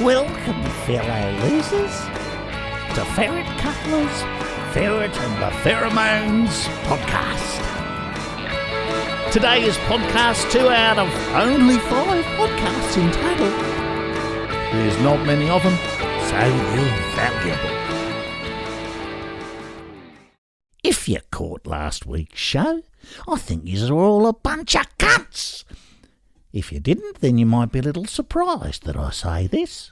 Welcome, fellow losers, to Ferret Couplers, Ferret and the Pheromones podcast. Today is podcast 2 out of only 5 podcasts in total. There's not many of them, so they're valuable. If you caught last week's show, I think yous are all a bunch of cunts. If you didn't, then you might be a little surprised that I say this.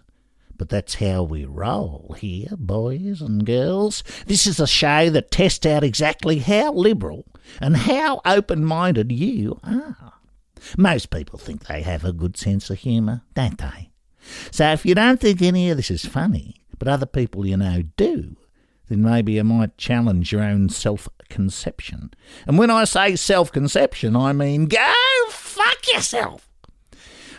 But that's how we roll here, boys and girls. This is a show that tests out exactly how liberal and how open-minded you are. Most people think they have a good sense of humour, don't they? So if you don't think any of this is funny, but other people you know do, then maybe you might challenge your own self-conception. And when I say self-conception, I mean go fuck yourself.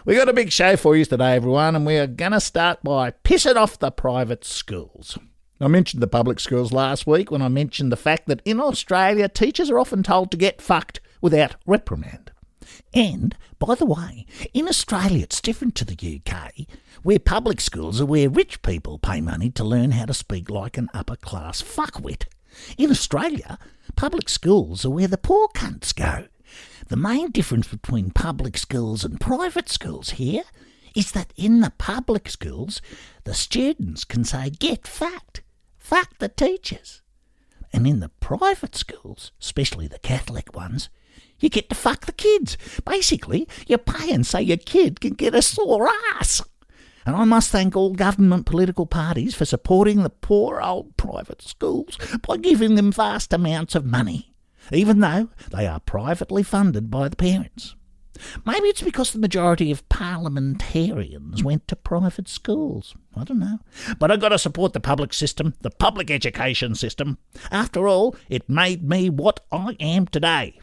We got a big show for you today, everyone, and we are going to start by pissing off the private schools. I mentioned the public schools last week when I mentioned the fact that in Australia, teachers are often told to get fucked without reprimand. And, by the way, in Australia it's different to the UK, where public schools are where rich people pay money to learn how to speak like an upper-class fuckwit. In Australia, public schools are where the poor cunts go. The main difference between public schools and private schools here is that in the public schools, the students can say, get fucked, fuck the teachers. And in the private schools, especially the Catholic ones, you get to fuck the kids. Basically, you pay and say your kid can get a sore ass. And I must thank all government political parties for supporting the poor old private schools by giving them vast amounts of money, even though they are privately funded by the parents. Maybe it's because the majority of parliamentarians went to private schools. I don't know. But I've got to support the public system, the public education system. After all, it made me what I am today.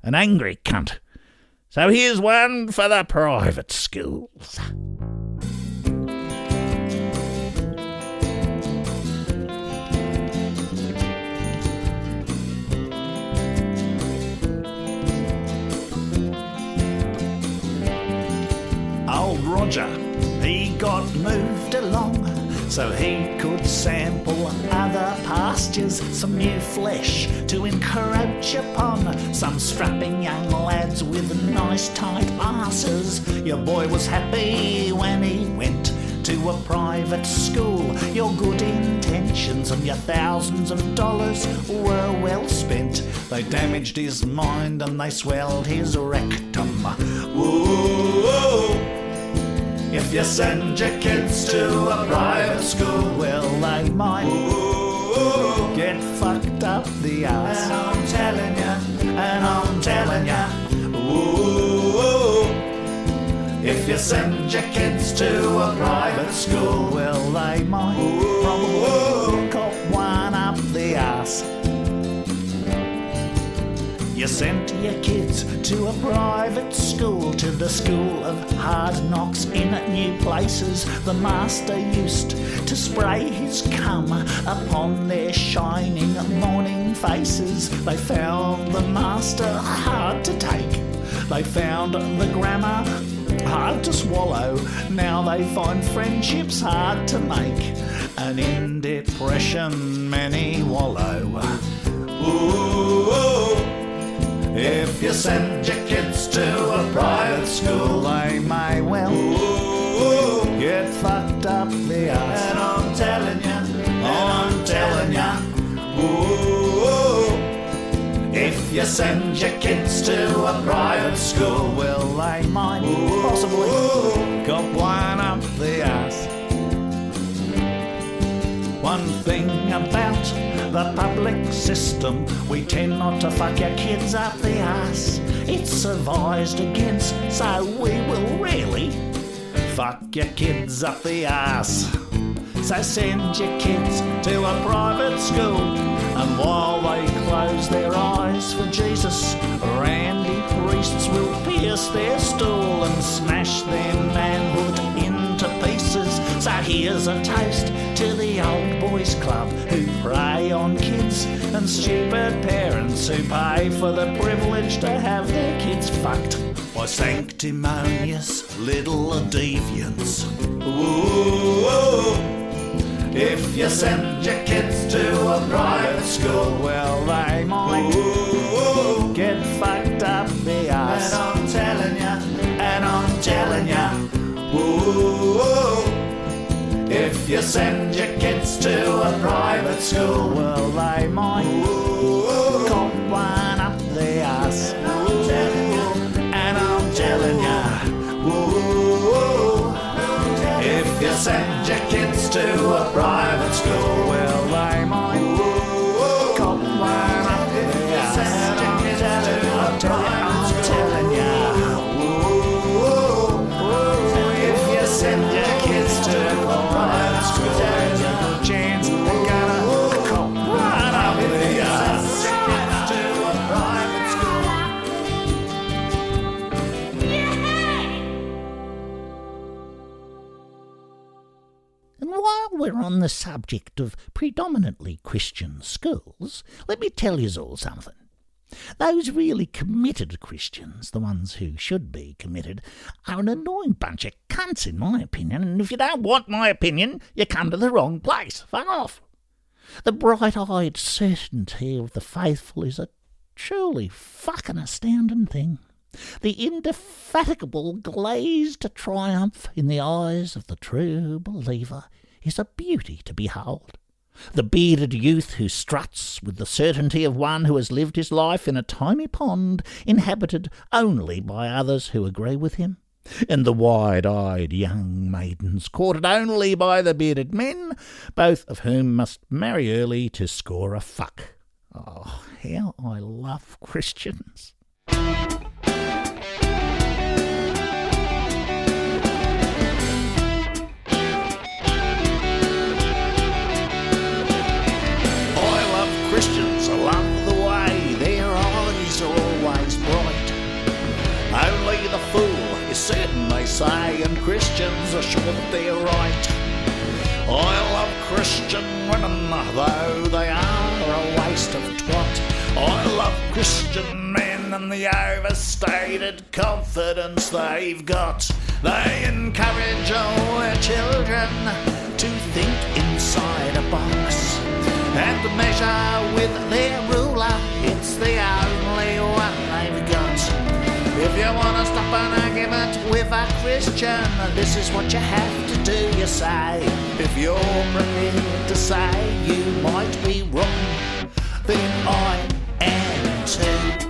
An angry cunt. So here's one for the private schools. Old Roger, he got moved along so he could sample other pastures, some new flesh to encroach upon, some strapping young lads with nice tight asses. Your boy was happy when he went to a private school. Your good intentions and your thousands of dollars were well spent. They damaged his mind and they swelled his rectum. Whoa. If you send your kids to a private school, well, they might get fucked up the ass. And I'm telling ya, if you send your kids to a private school, well, they might probably cop one up the ass. You sent your kids to a private school, to the school of hard knocks in new places. The master used to spray his cum upon their shining morning faces. They found the master hard to take. They found the grammar hard to swallow. Now they find friendships hard to make. And in depression many wallow. Ooh. If you send your kids to a private school, they may well get fucked up the ass. And I'm telling ya, if you send your kids to a private school, well, they might possibly got one up the ass. One thing about the public system, we tend not to fuck your kids up the ass. It's advised against, so we will rarely fuck your kids up the ass. So send your kids to a private school, and while they close their eyes for Jesus, randy priests will pierce their stool and smash their manhood into pieces. So here's a toast to the old boys club who prey on kids and stupid parents who pay for the privilege to have their kids fucked by sanctimonious little deviants. Ooh, if you send your kids to a private school, well, they might get fucked up the arse. And I'm telling ya, if you send your kids to a private school, well, they might cop one up the arse. And I'm telling ya, if you send your kids to a private school, well, they might cop one up the arse. I'm telling ya, if you send your kids to a private school, there's a good chance they're gonna cop one up the arse. To a private school. And while we're on the subject of predominantly Christian schools, let me tell you all something. Those really committed Christians, the ones who should be committed, are an annoying bunch of cunts in my opinion, and if you don't want my opinion, you come to the wrong place. Fuck off. The bright-eyed certainty of the faithful is a truly fucking astounding thing. The indefatigable glazed triumph in the eyes of the true believer is a beauty to behold. The bearded youth who struts with the certainty of one who has lived his life in a tiny pond inhabited only by others who agree with him, and the wide-eyed young maidens courted only by the bearded men, both of whom must marry early to score a fuck. Oh, how I love Christians. Christians, I love the way their eyes are always bright. Only the fool is certain, they say, and Christians are sure that they're right. I love Christian women, though they are a waste of twat. I love Christian men and the overstated confidence they've got. They encourage all their children to think inside a box and measure with their ruler, it's the only one they've got. If you want to stop an argument with a Christian, this is what you have to do, you say. If you're prepared to say you might be wrong, then I am too.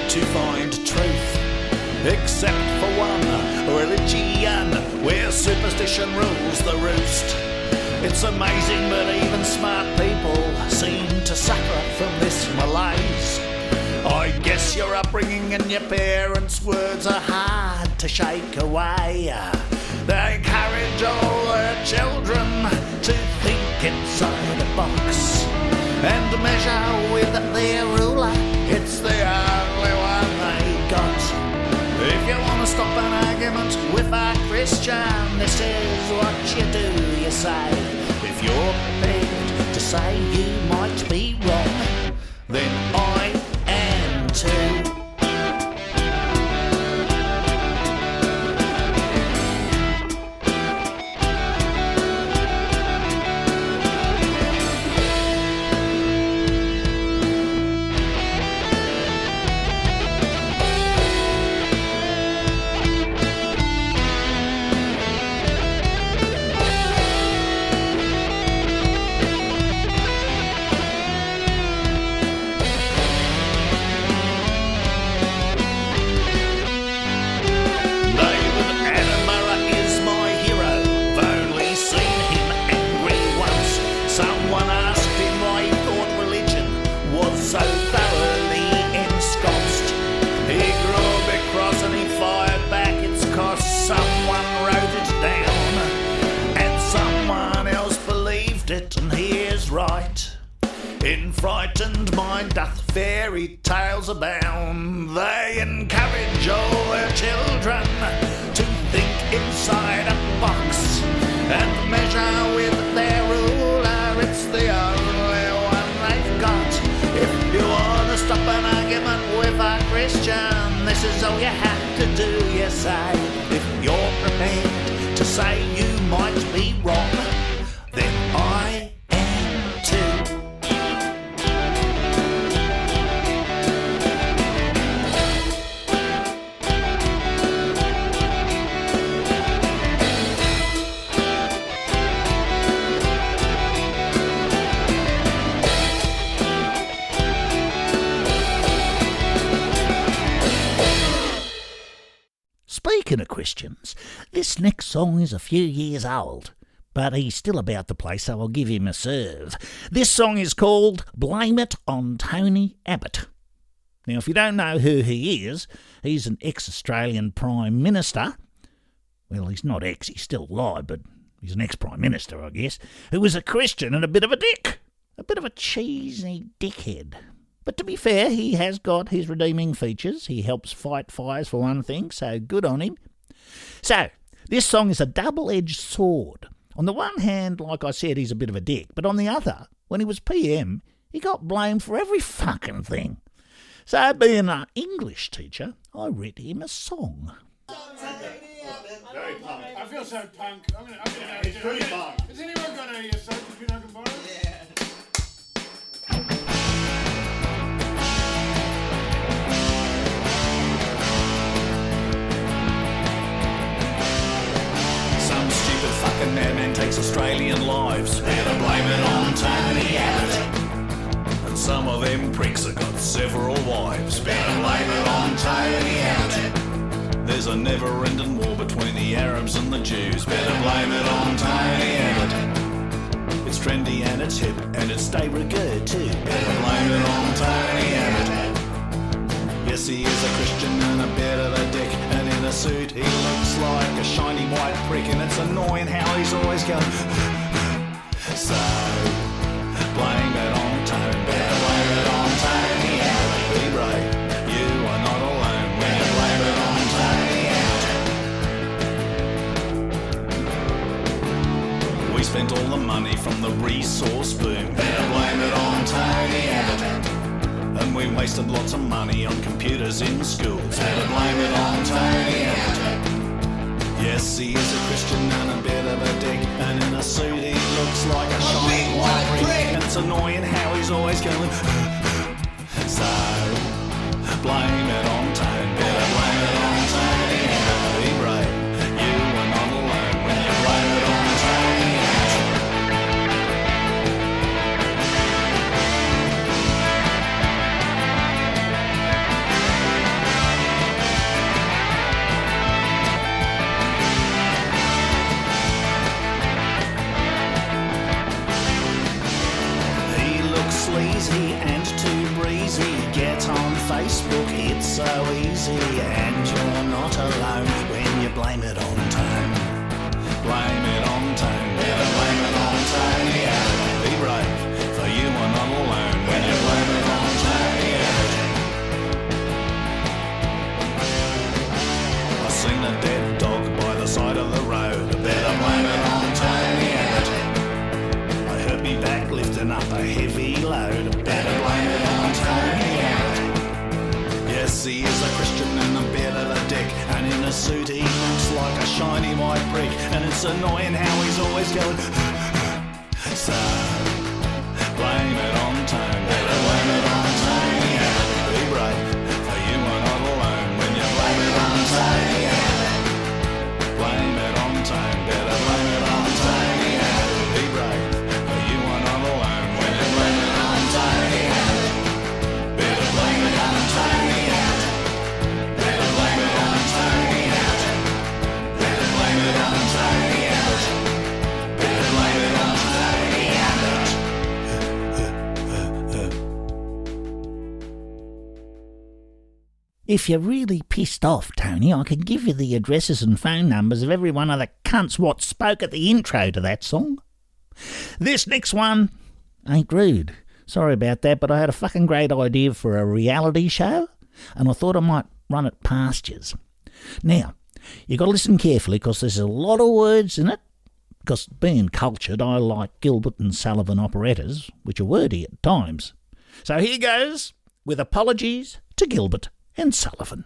To find truth, except for one, religion, where superstition rules the roost. It's amazing but even smart people seem to suffer from this malaise. I guess your upbringing and your parents' words are hard to shake away. They encourage all their children to think inside a box and measure with their ruler, it's the only one they got. If you want to stop an argument with a Christian, this is what you do, you say. If you're prepared to say you might be wrong, then I am too. In frightened mind doth fairy tales abound. They encourage all their children to think inside a box and measure with their ruler. It's the only one they've got. If you want to stop an argument with a Christian, this is all you have to do, you say. If you're prepared to say you might be wrong, then I am too. Speaking of Christians, this next song is a few years old, but he's still about the place, so I'll give him a serve. This song is called Blame It on Tony Abbott. Now, if you don't know who he is, he's an ex-Australian Prime Minister. Well, he's not ex, he's still alive, but he's an ex-Prime Minister, I guess, who was a Christian and a bit of a dick. A bit of a cheesy dickhead. But to be fair, he has got his redeeming features. He helps fight fires for one thing, so good on him. So, this song is a double-edged sword. On the one hand, like I said, he's a bit of a dick, but on the other, when he was PM, he got blamed for every fucking thing. So, being an English teacher, I writ him a song. Very punk. I feel so punk. It's pretty punk. Has anyone got a soap if I can borrow? Yeah. Fucking madman takes Australian lives. Better blame it on Tony Abbott. And some of them pricks have got several wives. Better blame it on Tony Abbott. There's a never-ending war between the Arabs and the Jews. Better blame it on Tony Abbott. It's trendy and it's hip and it's de rigueur too. Better blame it on Tony Abbott. Yes, he is a Christian and a bit of a dick, and in a suit he looks like a shiny white prick, and it's annoying how he's always going. So, blame it on Tony, better blame it on Tony Abbott. Be brave, you are not alone when you blame it on Tony Abbott. We spent all the money from the resource boom. Better blame it on Tony Abbott. And we wasted lots of money on computers in schools. Better blame it on Tony Abbott. Yes, he is a Christian and a bit of a dick, and in a suit he looks like a shiny white brick, and it's annoying how he's always going. So, blame it on Tony. Better blame it on Tony Abbott. Be brave, you are not alone when you blame it on Tony Abbott. Sleazy and too breezy. Get on Facebook, it's so easy, and you're not alone when you blame it on Tony. Blame it on Tony. Better blame it on Tony Abbott. Be brave, for you are not alone when you blame it on Tony Abbott. I seen a dead dog by the side of the road. Better blame it on Tony Abbott. Me back lifting up a heavy load. Better blame it on Tony Abbott. Yes, he is a Christian and a bit of a dick, and in a suit he looks like a shiny white brick, and it's annoying how he's always going. So, blame it on Tony. Better blame it on Tony Abbott. Be brave, for you are not alone when you blame it on Tony Abbott. Blame it on Tony. Better blame it on Tony Abbott. Be brave. If you're really pissed off, Tony, I can give you the addresses and phone numbers of every one of the cunts what spoke at the intro to that song. This next one ain't rude. Sorry about that, but I had a fucking great idea for a reality show, and I thought I might run it past yous. Now, You got to listen carefully because there's a lot of words in it. Because being cultured, I like Gilbert and Sullivan operettas, which are wordy at times. So here goes, with apologies to Gilbert and Sullivan.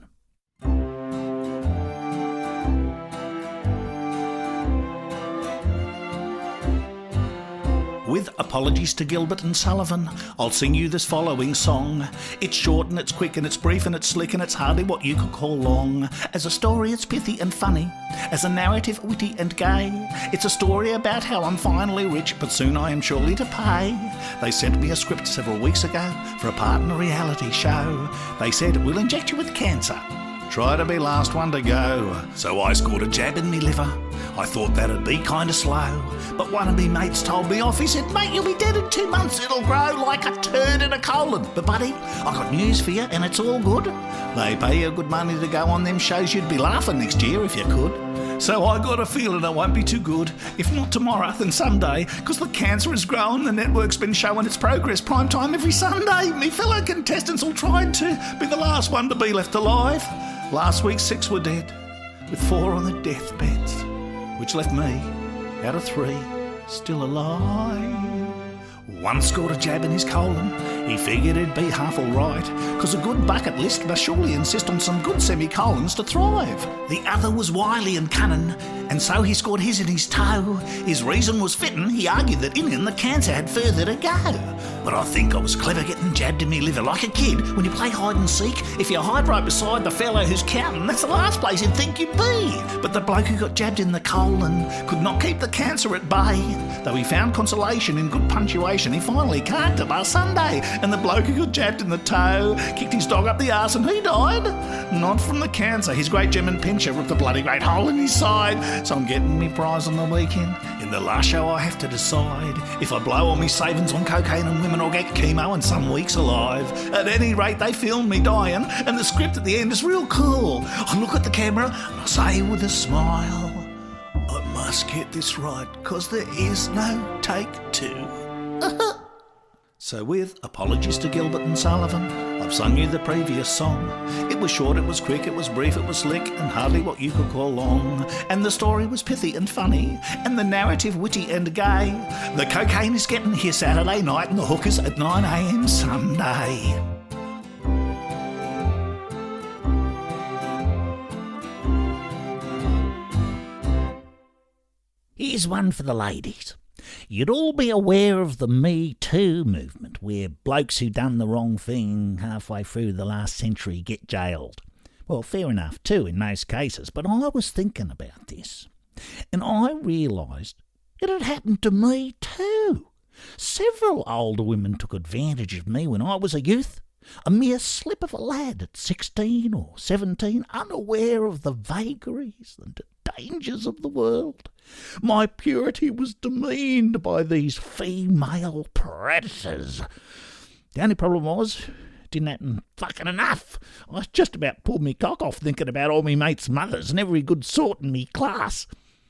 With apologies to Gilbert and Sullivan, I'll sing you this following song. It's short and it's quick and it's brief and it's slick and it's hardly what you could call long. As a story it's pithy and funny, as a narrative witty and gay. It's a story about how I'm finally rich, but soon I am surely to pay. They sent me a script several weeks ago for a part in a reality show. They said, we'll inject you with cancer. Try to be last one to go. So I scored a jab in me liver. I thought that'd be kinda slow, but one of me mates told me off. He said, mate, you'll be dead in 2 months. It'll grow like a turd in a colon. But buddy, I got news for you and it's all good. They pay you good money to go on them shows. You'd be laughing next year if you could. So I got a feeling it won't be too good. If not tomorrow, then someday. Cause the cancer is growing, the network's been showing its progress prime time every Sunday. Me fellow contestants all tried to be the last one to be left alive. Last week 6 were dead, with 4 on the deathbeds, which left me, out of 3, still alive. One scored a jab in his colon. He figured it'd be half alright, cause a good bucket list must surely insist on some good semicolons to thrive. The other was wily and cunning, and so he scored his in his toe. His reason was fitting. He argued that in him the cancer had further to go. But I think I was clever getting jabbed in me liver like a kid. When you play hide and seek, if you hide right beside the fellow who's counting, that's the last place you'd think you'd be. But the bloke who got jabbed in the colon could not keep the cancer at bay. Though he found consolation in good punctuation, he finally carked it last Sunday. And the bloke who got jabbed in the toe kicked his dog up the arse and he died. Not from the cancer, his great German pincher ripped a bloody great hole in his side. So I'm getting me prize on the weekend. In the last show I have to decide if I blow all me savings on cocaine and women or get chemo and some weeks alive. At any rate, they filmed me dying, and the script at the end is real cool. I look at the camera and I say with a smile, I must get this right, cause there is no take 2. So with apologies to Gilbert and Sullivan, I've sung you the previous song. It was short, it was quick, it was brief, it was slick, and hardly what you could call long. And the story was pithy and funny, and the narrative witty and gay. The cocaine is getting here Saturday night, and the hookers at 9 a.m. Sunday. Here's one for the ladies. You'd all be aware of the Me Too movement, where blokes who done the wrong thing halfway through the last century get jailed. Well, fair enough too in most cases, but I was thinking about this, and I realised it had happened to me too. Several older women took advantage of me when I was a youth, a mere slip of a lad at 16 or 17, unaware of the vagaries and dangers of the world. My purity was demeaned by these female predators. The only problem was, it didn't happen fucking enough. I just about pulled me cock off thinking about all me mates' mothers and every good sort in me class.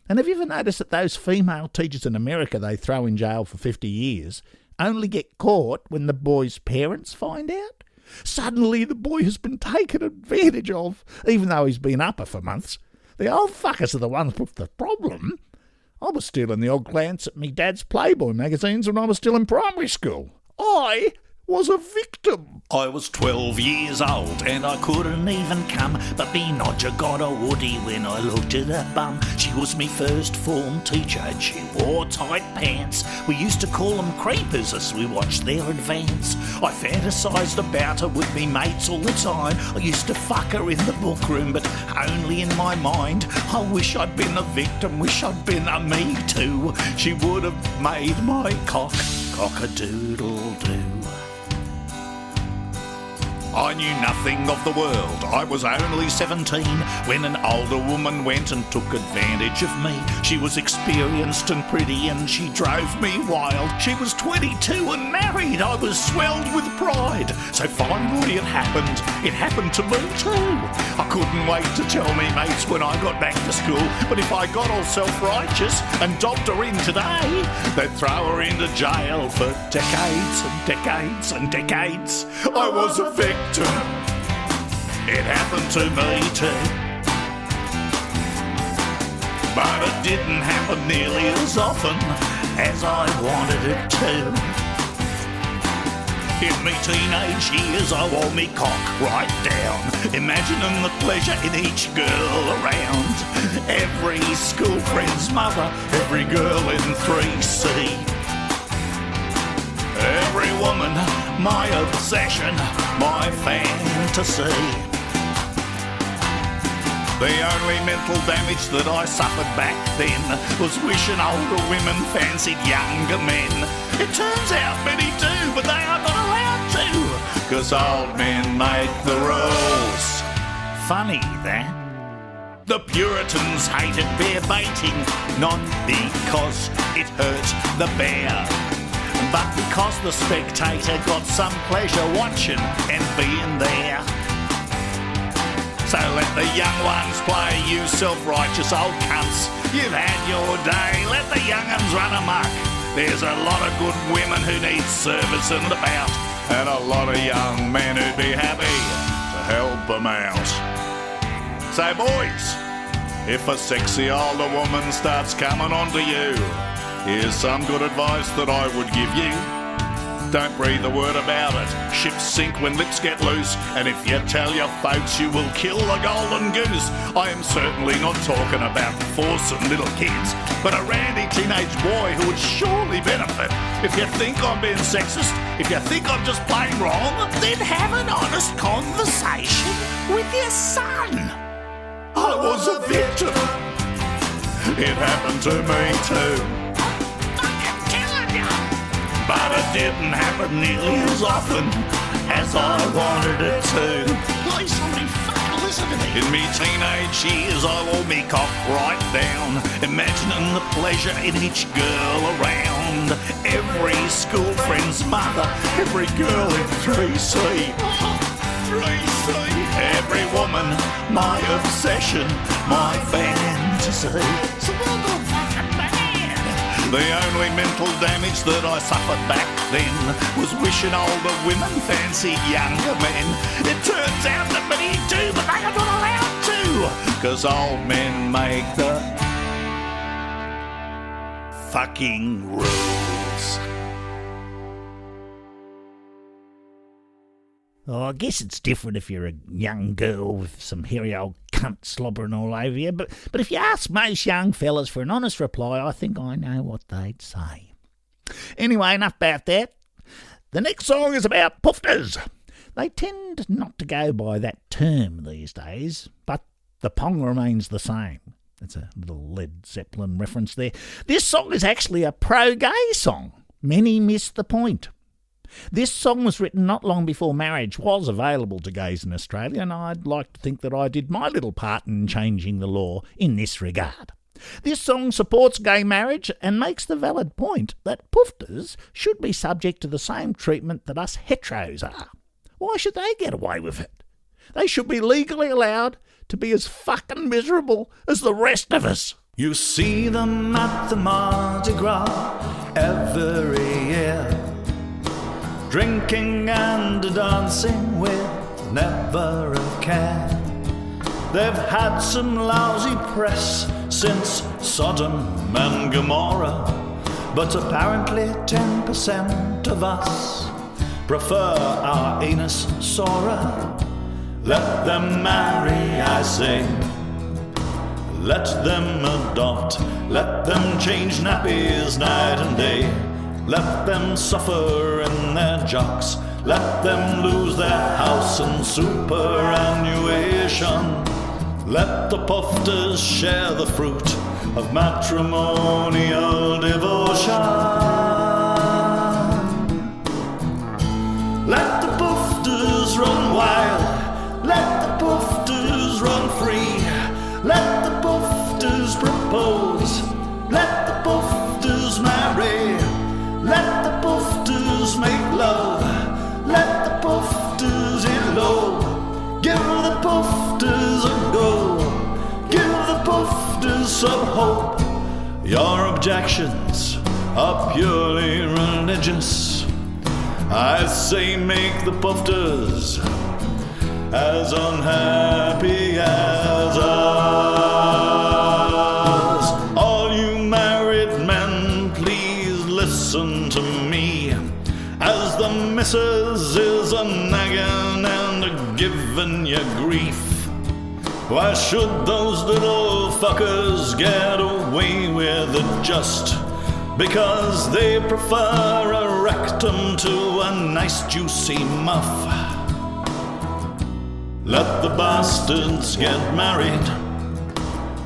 And have you ever noticed that those female teachers in America they throw in jail for 50 years only get caught when the boy's parents find out? Suddenly the boy has been taken advantage of, even though he's been upper for months. The old fuckers are the ones with the problem. I was stealing the odd glance at me dad's Playboy magazines when I was still in primary school. I was a victim. I was 12 years old and I couldn't even come, but me nodger got a woody when I looked at her bum. She was me first form teacher and she wore tight pants. We used to call them creepers as we watched their advance. I fantasised about her with me mates all the time. I used to fuck her in the book room, but only in my mind. I wish I'd been a victim, wish I'd been a Me Too. She would have made my cock-a-doodle-doo. I knew nothing of the world. I was only 17 when an older woman went and took advantage of me. She was experienced and pretty and she drove me wild. She was 22 and married. I was swelled with pride. So finally it happened. It happened to me too. I couldn't wait to tell me mates when I got back to school. But if I got all self-righteous and dobbed her in today, they'd throw her into jail for decades and decades and decades. I was a victim. It happened to me too. but it didn't happen nearly as often as I wanted it to. In me teenage years I wore me cock right down, imagining the pleasure in each girl around. Every school friend's mother, every girl in 3C. Every woman, my obsession, my fantasy. The only mental damage that I suffered back then was wishing older women fancied younger men. It turns out many do, but they are not allowed to, 'cause old men make the rules. Funny that. The Puritans hated bear baiting, not because it hurt the bear, but because the spectator got some pleasure watching and being there. So let the young ones play, you self-righteous old cunts. You've had your day, let the young uns run amok. There's a lot of good women who need servicing about, and a lot of young men who'd be happy to help them out. So boys, if a sexy older woman starts coming onto you, here's some good advice that I would give you. Don't breathe a word about it. Ships sink when lips get loose, and if you tell your folks you will kill a golden goose. I am certainly not talking about forcing little kids, but a randy teenage boy who would surely benefit. If you think I'm being sexist, if you think I'm just plain wrong, then have an honest conversation with your son. I was a victim. It happened to me too. But it didn't happen nearly as often as I wanted it to. Please, somebody fucking listen to me. In me teenage years, I wore me cock right down, imagining the pleasure in each girl around. Every school friend's mother, every girl in 3C. 3C. Every woman, my obsession, my fantasy. So well done, fucking man. The only mental damage that I suffered back then was wishing older women fancied younger men. It turns out that many do, but they are not allowed to, 'cause old men make the fucking rules. Oh, I guess it's different if you're a young girl with some hairy old cunt slobbering all over you, but if you ask most young fellas for an honest reply, I think I know what they'd say. Anyway, enough about that. The next song is about poofters. They tend not to go by that term these days, but the pong remains the same. That's a little Led Zeppelin reference there. This song is actually a pro-gay song. Many miss the point. This song was written not long before marriage was available to gays in Australia, and I'd like to think that I did my little part in changing the law in this regard. This song supports gay marriage and makes the valid point that poofters should be subject to the same treatment that us heteros are. Why should they get away with it? They should be legally allowed to be as fucking miserable as the rest of us. You see them at the Mardi Gras every year, drinking and dancing with never a care. They've had some lousy press since Sodom and Gomorrah, but apparently 10% of us prefer our anus Sora. Let them marry, I say. Let them adopt. Let them change nappies night and day. Let them suffer in their jocks. Let them lose their house and superannuation. Let the poofters share the fruit of matrimonial devotion. Let the poofters run wild. Let the poofters run free. Let the poofters propose. Let the poofters marry. Let the poofters make love. Let the poofters elope. Give the poofters a go. Give the poofters some hope. Your objections are purely religious. I say make the poofters as unhappy as us. listen to me, as the missus is a nagging and a giving you grief. Why should those little fuckers get away with it just because they prefer a rectum to a nice juicy muff? Let the bastards get married,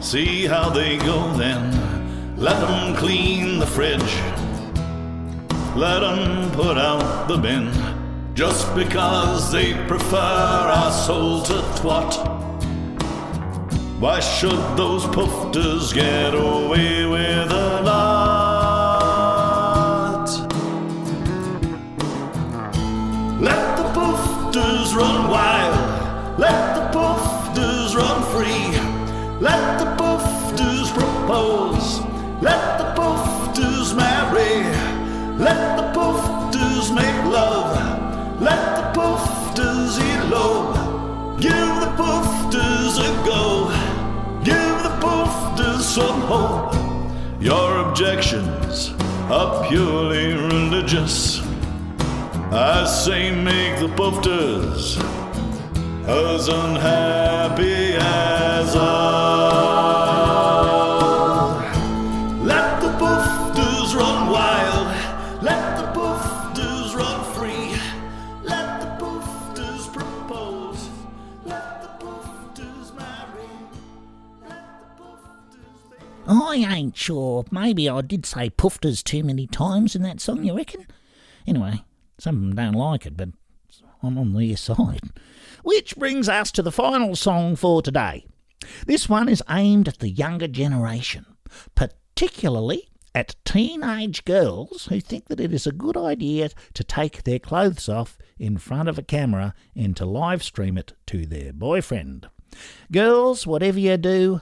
see how they go then. Let them clean the fridge, let them put out the bin, just because they prefer our soul to twat. Why should those poofters get away with a lot? Let the poofters run wild, let the poofters run free, let the poofters propose, let the poofters marry, let the poofters make love, let the poofters elope. Give the poofters a go, give the poofters some hope. Your objections are purely religious. I say make the poofters as unhappy as us. Let the poofters run wild, let the poofters run free, let the poofters propose, let the poofters marry, let the poofters make... I ain't sure. Maybe I did say poofters too many times in that song, you reckon? Anyway, some of them don't like it, but I'm on their side. Which brings us to the final song for today. This one is aimed at the younger generation, particularly at teenage girls who think that it is a good idea to take their clothes off in front of a camera and to live stream it to their boyfriend. Girls, whatever you do,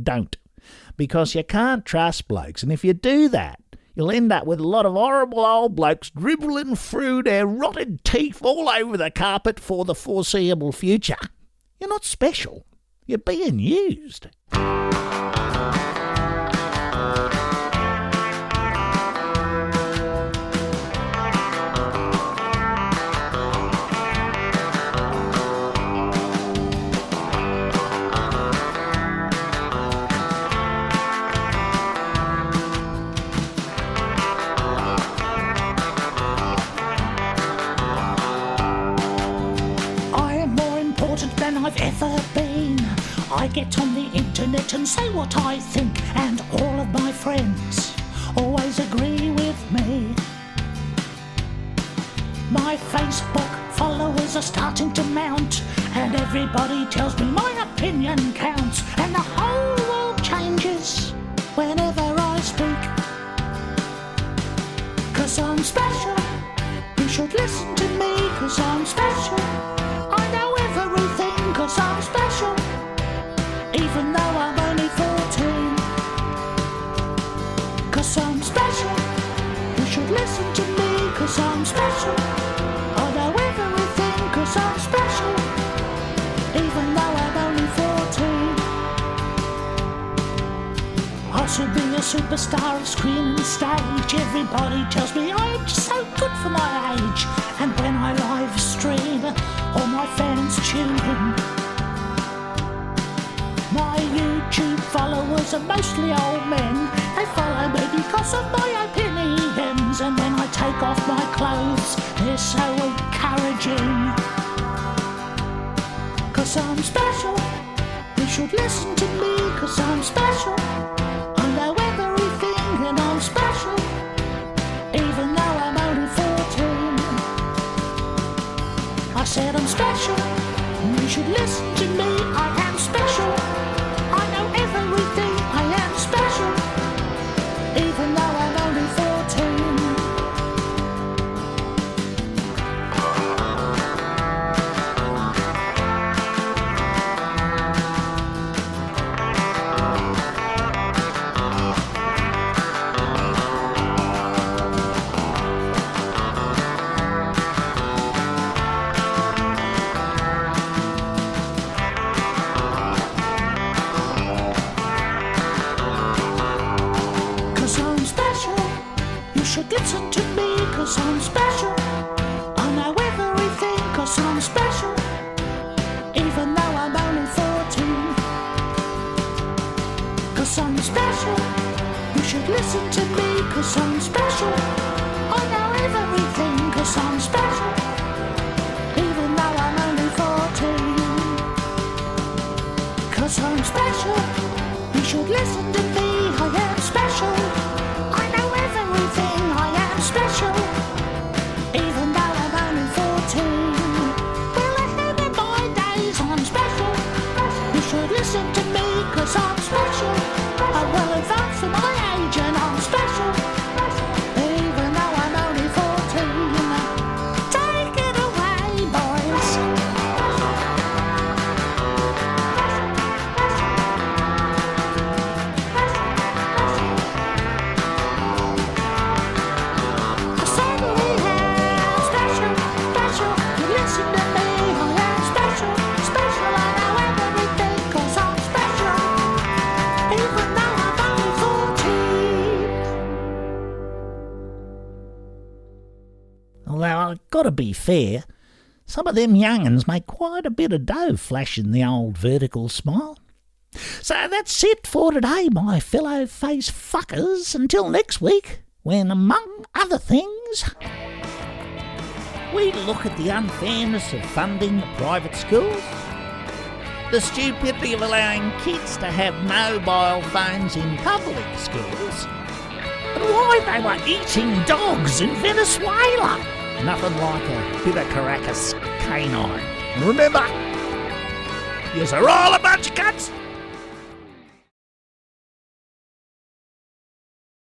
don't. Because you can't trust blokes, and if you do that, you'll end up with a lot of horrible old blokes dribbling through their rotted teeth all over the carpet for the foreseeable future. You're not special. You're being used. Than I've ever been. I get on the internet and say what I think, and all of my friends always agree with me. My Facebook followers are starting to mount, and everybody tells me my opinion counts, and the whole world changes whenever I speak. 'Cause I'm special, you should listen to me, 'cause I'm special. I know everything, 'cause I'm special, even though I'm only 14. 'Cause I'm special, you should listen to me, 'cause I'm special. I know everything, 'cause I'm special, even though I'm only 14. I should be a superstar of screen and stage. Everybody tells me I'm just so good for my age, and when I live stream, all my fans tune in. My YouTube followers are mostly old men. They follow me because of my opinions, and when I take off my clothes, they're so encouraging. 'Cause I'm special, you should listen to me, 'cause I'm special. I know everything and I'm special, even though I'm only 14. I said I'm special, you should listen to me, I am special. I know everything, I am special, even though I'm only 14. 'cause I'm special. I know everything 'cause I'm special. Even though I'm only 14. 'Cause I'm special. You should listen to me 'cause I'm special. I know everything 'cause I'm special. Even though I'm only 14. 'Cause I'm special. You should listen to me. I am special. I know everything. I am special. Even though I'm only 14. Well, ahead of my days, I'm special. You should listen to me 'cause I'm special. I'm well advanced for my age and I'm special. Even though I'm only 14. Take it away, boys. I certainly am special, special. You listen to me, I am special, special. I know everything 'cause I'm special. Even though I'm only 14. Although I've got to be fair, some of them young'uns make quite a bit of dough flashing the old vertical smile. So that's it for today, my fellow face fuckers. Until next week, when, among other things, we look at the unfairness of funding private schools, the stupidity of allowing kids to have mobile phones in public schools, and why they were eating dogs in Venezuela. Nothing like a bit of Caracas canine. And remember, you're all a bunch of cunts.